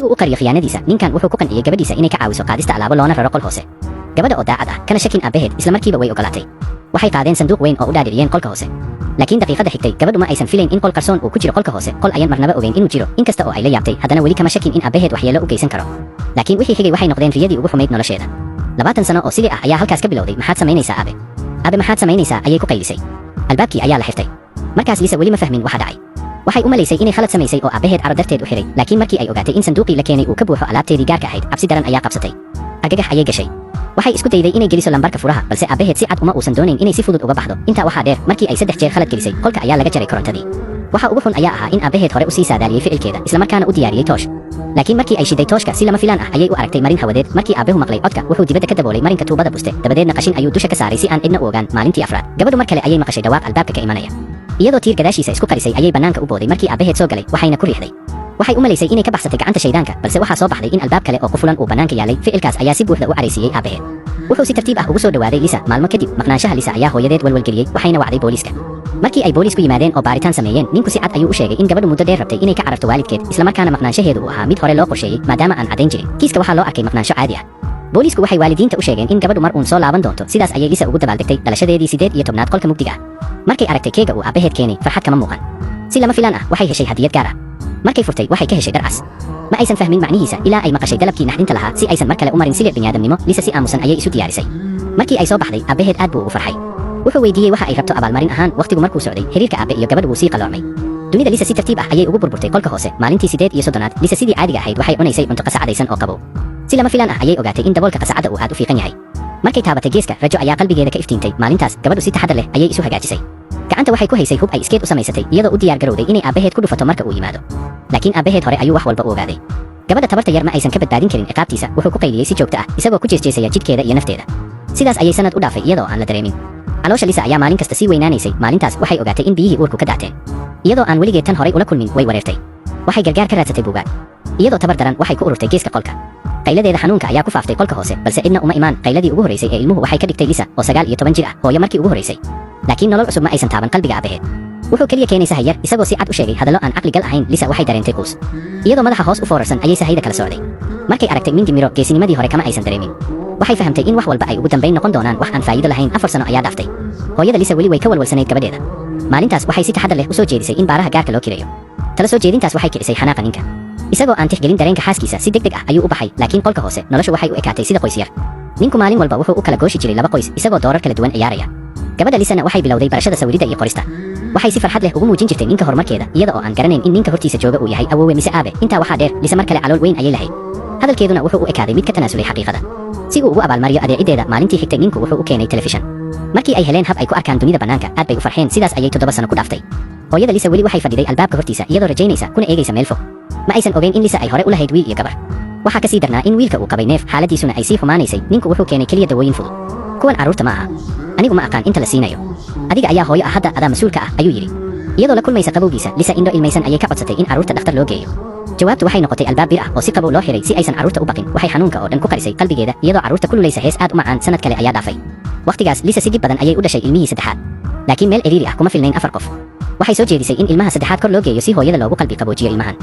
si uu u qariyo khiyaanadiisa ninkan wuxuu ku qanciyay gabadhiisa inay ka caawiso qaadista alaabo loona raro qol hoose gabadha oo daacad ah kana shakin aabaheed isla markiiba way ogolaatay waxay qaadeen sanduuq weyn oo u dhaadhiciyeen qolka hoose laakiin daqiiqada xigtay gabadhu ma aysan filayn in qol qarsoon uu ku jiro qolka hoose qol ayaan marnaba ogeyn inuu jiro inkasta oo ay la yaabtay haddana weli kama shakin in aabaheed waxyeelo u geysan karo laakiin wixii xigay waxay noqdeen riyadii ugu xumayd nolosheeda 20 sano oo sidii ah ayaa halkaas ka bilowday maxaad samaynaysaa aabe maxaad samaynaysaa ayay ku qaylisay albaabkii ayaa la xirtay markaas lisa weli ma fahmin waxa dhacay waxay u malaysay inay khalad samaysay oo aabaheed caro darteed u xiray laakiin markii ay ogaatay in sanduuqii la keenay uu ka buuxo alaabteedii gaarka ahayd cabsi daran ayaa qabsatay argagax ayay gashay waxay isku dayday inay geliso lambarka furaha balse aabaheed si cad uma uusan doonayn inay si fudud uga baxdo intaa waxaa dheer markii ay 3 jeer khalad gelisay qolka ayaa laga jaray korontadii waxa ugu xun ayaa ahaa in aabaheed hore u sii saadaaliyay ficilkeeda isla markaana u diyaariyay toosh laakiin markii ay shiday tooshka si lama filaan ah ayay u aragtay marin hawadeed markii aabahu maqlay codka wuxuu dibadda ka daboolay marinka tuubada buste dabadeedna qashin ayuu dusha ka saaray si aan cidna u ogaan maalintii afraad gabadhu mar kale ayay maqashay dhawaaq albaabka ka imanaya iyadoo tiir gadaashiisa isku qarisay ayay banaanka u booday markii aabaheed soo galay waxayna ku riixday waxay u malaysay inay ka baxsatay gacanta shaydaanka balse waxaa soo baxday in albaab kale oo qufulan uu banaanka yaalay ficilkaas ayaa si buuxda u caraysiiyey aabaheed wuxuu si tartiib ah ugu soo dhawaaday lisa maalmo kadib maqnaanshaha lisa ayaa hooyadeed walwalgeliyey waxayna wacday booliiska markii ay booliisku yimaadeen oo baaritaan sameeyeen ninku si cad ayuu u sheegay in gabadhu muddo dheer rabtay inay ka cararto waalidkeed isla markaana maqnaanshaheedu uu ahaa mid hore loo qorsheeyey maadaama aan caddayn jirin kiiska waxaa loo arkay maqnaansho caadi ah booliisku waxay waalidiinta u sheegeen in gabadhu mar uun soo laaban doonto sidaas ayay lisa ugu dabaaldegtay dhalashadeedii 18 qolka mugdiga ah markay aragtay keega uu aabaheed keenay farxad kama muuqan si lama filaan ah waxay heshay hadiyad gaar ah markay furtay waxay ka heshay dhar cas ma aysan fahmin macnihiisa ilaa ay maqashay dalabkii naxdinta lahaa si aysan mar kale u marin silic bini'aadamnimo lisa si aamusan ayay isu diyaarisay markii ay soo baxday aabaheed aad buu ugu farxay wuxuu weydiiyey waxa ay rabto abaalmarin ahaan waqtigu markuu socday xiriirka aabe iyo gabadhu wuu sii qaloocmay dunida lisa si tartiib ah ayay ugu burburtay qolka hoose maalintii 18 lisa sidii caadiga ahayd waxay cunaysay cunto qasacadaysan oo qabow si lama filaan ah ayay ogaatay in daboolka qasacada uu aad u fiiqan yahay markay taabatay geeska rajo ayaa qalbigeeda ka iftiintay maalintaas gabadhu si taxadar leh ayay isu hagaajisay gacanta waxay ku haysay hub ay iskeed u samaysatay iyadoo u diyaar garowday inay aabaheed ku dhufato marka uu yimaado laakiin aabaheed hore ayuu wax walba u ogaaday gabadha tabarta yar ma aysan ka badbaadin karin ciqaabtiisa wuxuu ku qayliyey si joogto ah isagoo ku jeesjeesaya jidhkeeda iyo nafteeda sidaas ayay sanad u dhaafay iyadoo aan la dareemin caloosha lisa ayaa maalin kasta sii weynaanaysay maalintaas waxay ogaatay in biyihii uurku ka daateen iyadoo aan weligeed tan horay ula kulmin way wareertay waxay gargaar ka raadsatay buugaag iyadoo tabar daran waxay ku ururtay geeska qolka qayladeeda xanuunka ayaa ku faaftay qolka hoose balse cidna uma imaan qayladii ugu horeysay ee ilmuhu waxay ka dhigtay lisa oo 19 jir ah hooyo markii ugu horeysay laakiin nolol cusub ma aysan taaban qalbiga aabaheed wuxuu kaliya keenay sahay yar isagoo si cad u sheegay hadallo aan caqli gal ahayn lisa waxay dareentay quus iyadoo madaxa hoos u foorarsan ayay sahayda kala socday markay aragtay mindi miro geesinimadii hore kama aysan dareemin waxay fahamtay in wax walba ay ugu dambayn noqon doonaan wax aan faa'iido lahayn 4 sano ayaa dhaaftay hooyada lisa weli way ka walwalsanayd gabadheeda maalintaas waxay si taxadar leh u soo jeedisay in baaraha gaarka loo kireeyo tala soo jeedintaas waxay kicisay xanaaqa ninka isagoo aan tixgelin dareenka xaaskiisa si degdeg ah ayuu u baxay laakiin qolka hoose noloshu waxay u ekaatay sida qoys yar ninku maalin walba wuxuu u kala gooshi jiray 2 qoys isagoo doorar kala duwan ciyaaraya gabadha lisana waxay bilowday barashada sawirida iyo qorista waxay si farxad leh ugu muujin jirtay ninka horumarkeeda iyada oo aan garanayn in ninka hortiisa jooga uu yahay awoowe mise aabe intaa waxaa dheer lisa mar kale calool weyn ayay lahayd hadalkeeduna wuxuu u ekaaday mid ka tanaasulay xaqiiqada si uu ugu abaalmariyo adeecideeda maalintii xigtay ninku wuxuu u keenay telefishan markii ay heleen hab ay ku arkaan dunida bannaanka aad bay u farxeen sidaas ayay 7 sano ku dhaaftay hooyada lisa weli waxay fadhiday albaabka hortiisa iyadoo rajaynaysa kuna eegaysa meel fog ma aysan ogeyn in lisa ay hore u lahayd wiil iyo gabar waxaa ka sii darnaa in wiilka uu qabay neef xaaladiisuna ay sii xumaanaysay ninku wuxuu keenay keliya dawooyin fudud kuwan carruurta ma aha anigu ma aqaan inta la siinayo adiga ayaa hooyo ah hadda adaa mas-uulka ah ayuu yidhi iyadoo la kulmaysa qabowgiisa lisa indho ilmaysan ayay ka codsatay in carruurta dhakhtar loo geeyo jawaabtu waxay noqotay albaab bir ah oo si qabow loo xiray si aysan carruurta u baqin waxay xanuunka oo dhan ku qarisay qalbigeeda iyadoo carruurta ku lulaysa hees aad u macaan sanad kale ayaa dhaafay waqtigaas lisa si dib badan ayay u dhashay ilmihii saddexaad laakiin meel ciriiri ah kuma filnayn 4 qof waxay soo jeedisay in ilmaha saddexaad kor loo geeyo si hooyada loogu qalbi qaboojiyo ilmahan